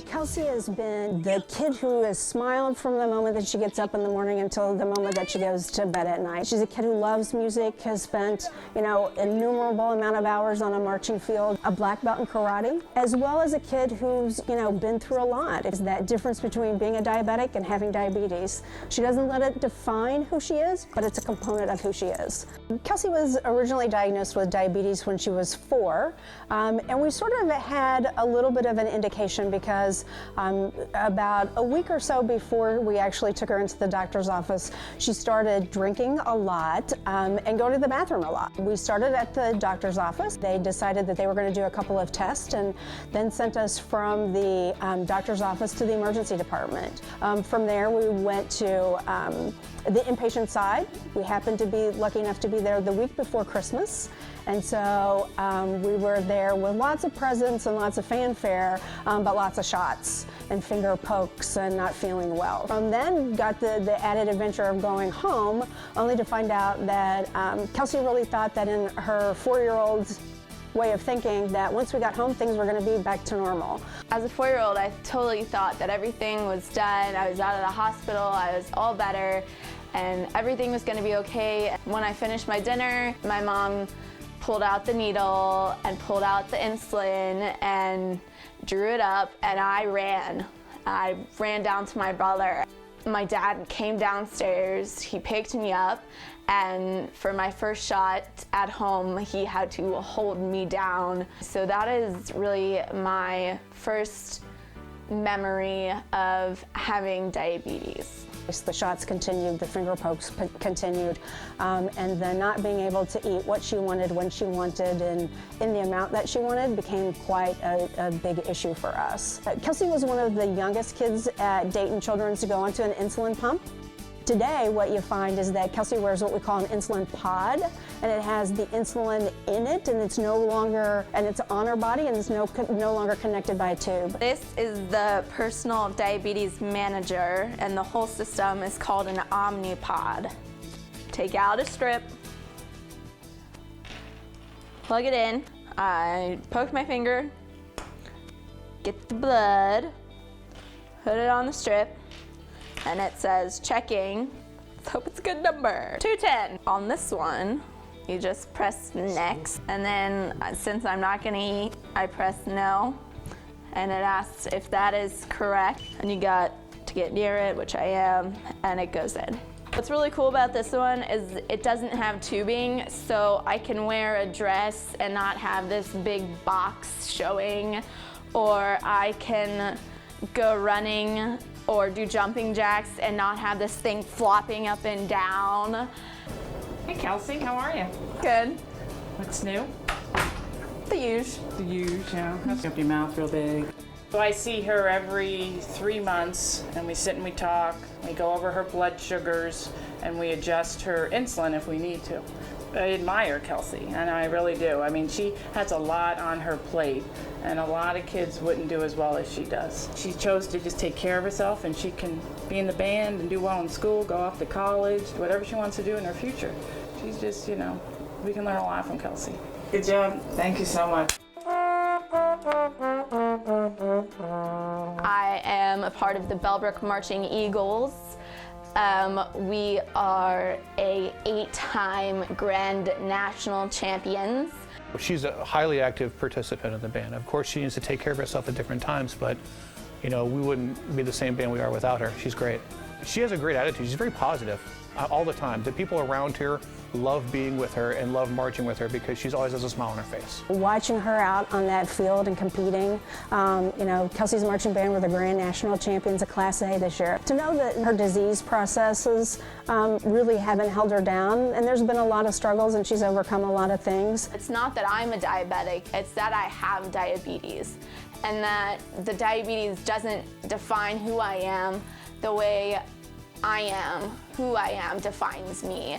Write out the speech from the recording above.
Kelsey has been the kid who has smiled from the moment that she gets up in the morning until the moment that she goes to bed at night. She's a kid who loves music, has spent, innumerable amount of hours on a marching field, a black belt in karate, as well as a kid who's, been through a lot. It's that difference between being a diabetic and having diabetes. She doesn't let it define who she is, but it's a component of who she is. Kelsey was originally diagnosed with diabetes when she was 4, and we sort of had a little bit of an indication because about a week or so before we actually took her into the doctor's office, she started drinking a lot and going to the bathroom a lot. We started at the doctor's office. They decided that they were going to do a couple of tests and then sent us from the doctor's office to the emergency department. From there, we went to the inpatient side. We happened to be lucky enough to be there the week before Christmas. And so we were there with lots of presents and lots of fanfare, but lots of shots and finger pokes and not feeling well. From then got the added adventure of going home, only to find out that Kelsey really thought that in her 4-year-old's way of thinking that once we got home, things were going to be back to normal. As a 4-year-old, I totally thought that everything was done. I was out of the hospital, I was all better, and everything was going to be okay. When I finished my dinner, my mom pulled out the needle and pulled out the insulin and drew it up, and I ran. I ran down to my brother. My dad came downstairs, he picked me up, and for my first shot at home, he had to hold me down. So that is really my first memory of having diabetes. The shots continued, the finger pokes continued, and the not being able to eat what she wanted when she wanted and in the amount that she wanted became quite a big issue for us. Kelsey was one of the youngest kids at Dayton Children to go onto an insulin pump. Today, what you find is that Kelsey wears what we call an insulin pod, and it has the insulin in it, and it's no longer, and it's on her body, and it's no longer connected by a tube. This is the personal diabetes manager, and the whole system is called an Omnipod. Take out a strip, plug it in, I poke my finger, get the blood, put it on the strip, and it says checking. Let's hope it's a good number. 210. On this one, you just press next, and then since I'm not gonna eat, I press no, and it asks if that is correct, and you got to get near it, which I am, and it goes in. What's really cool about this one is it doesn't have tubing, so I can wear a dress and not have this big box showing, or I can go running or do jumping jacks and not have this thing flopping up and down. Hey Kelsey, how are you? Good. What's new? The usual. The usual, yeah. Open your mouth real big. So I see her every 3 months, and we sit and we talk. We go over her blood sugars, and we adjust her insulin if we need to. I admire Kelsey, and I really do. I mean, she has a lot on her plate, and a lot of kids wouldn't do as well as she does. She chose to just take care of herself, and she can be in the band and do well in school, go off to college, whatever she wants to do in her future. She's just, we can learn a lot from Kelsey. Good job. Thank you so much. I am a part of the Bellbrook Marching Eagles. We are a 8-time Grand National Champions. She's a highly active participant in the band. Of course, she needs to take care of herself at different times, but we wouldn't be the same band we are without her. She's great. She has a great attitude. She's very positive all the time. The people around here love being with her and love marching with her because she always has a smile on her face. Watching her out on that field and competing, Kelsey's marching band were the Grand National Champions of Class A this year. To know that her disease processes really haven't held her down, and there's been a lot of struggles and she's overcome a lot of things. It's not that I'm a diabetic, it's that I have diabetes, and that the diabetes doesn't define who I am the way I am. Who I am defines me.